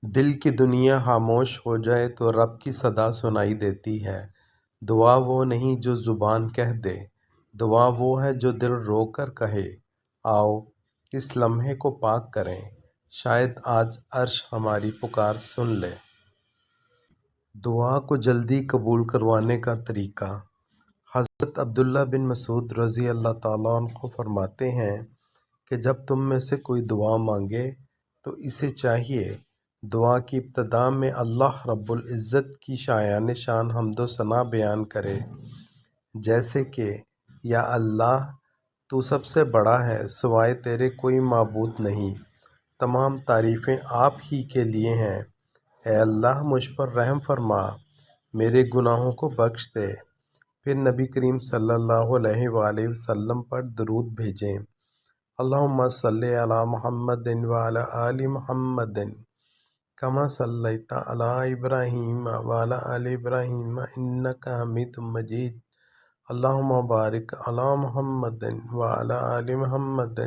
دل کی دنیا خاموش ہو جائے تو رب کی صدا سنائی دیتی ہے۔ دعا وہ نہیں جو زبان کہہ دے، دعا وہ ہے جو دل رو کر کہے۔ آؤ اس لمحے کو پاک کریں، شاید آج عرش ہماری پکار سن لے۔ دعا کو جلدی قبول کروانے کا طریقہ۔ حضرت عبداللہ بن مسعود رضی اللہ تعالیٰ عنہ فرماتے ہیں کہ جب تم میں سے کوئی دعا مانگے تو اسے چاہیے دعا کی ابتدا میں اللہ رب العزت کی شایان شان حمد و ثنا بیان کرے، جیسے کہ یا اللہ تو سب سے بڑا ہے، سوائے تیرے کوئی معبود نہیں، تمام تعریفیں آپ ہی کے لیے ہیں، اے اللہ مجھ پر رحم فرما، میرے گناہوں کو بخش دے۔ پھر نبی کریم صلی اللہ علیہ وآلہ وسلم پر درود بھیجیں۔ اللہم صلی علی محمد وعلی آل محمد کما صلیت علی ابراہیم وعلی آل ابراہیم انک حمید مجید۔ اللہم بارک علی محمد وعلی آل محمد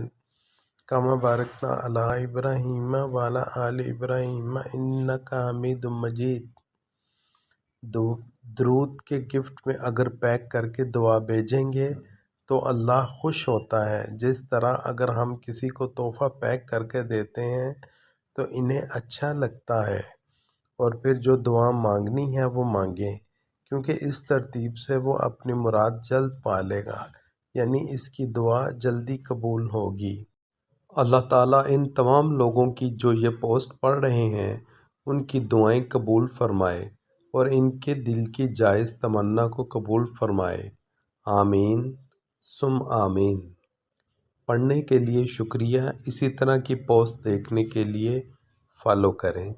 کما بارکت علی ابراہیم وعلی آل ابراہیم انک حمید مجید۔ درود کے گفٹ میں اگر پیک کر کے دعا بھیجیں گے تو اللہ خوش ہوتا ہے، جس طرح اگر ہم کسی کو تحفہ پیک کر کے دیتے ہیں تو انہیں اچھا لگتا ہے، اور پھر جو دعا مانگنی ہے وہ مانگیں، کیونکہ اس ترتیب سے وہ اپنی مراد جلد پا لے گا، یعنی اس کی دعا جلدی قبول ہوگی۔ اللہ تعالیٰ ان تمام لوگوں کی جو یہ پوسٹ پڑھ رہے ہیں ان کی دعائیں قبول فرمائے اور ان کے دل کی جائز تمنا کو قبول فرمائے۔ آمین ثم آمین۔ پڑھنے کے لیے شکریہ۔ اسی طرح کی پوسٹ دیکھنے کے لیے فالو کریں۔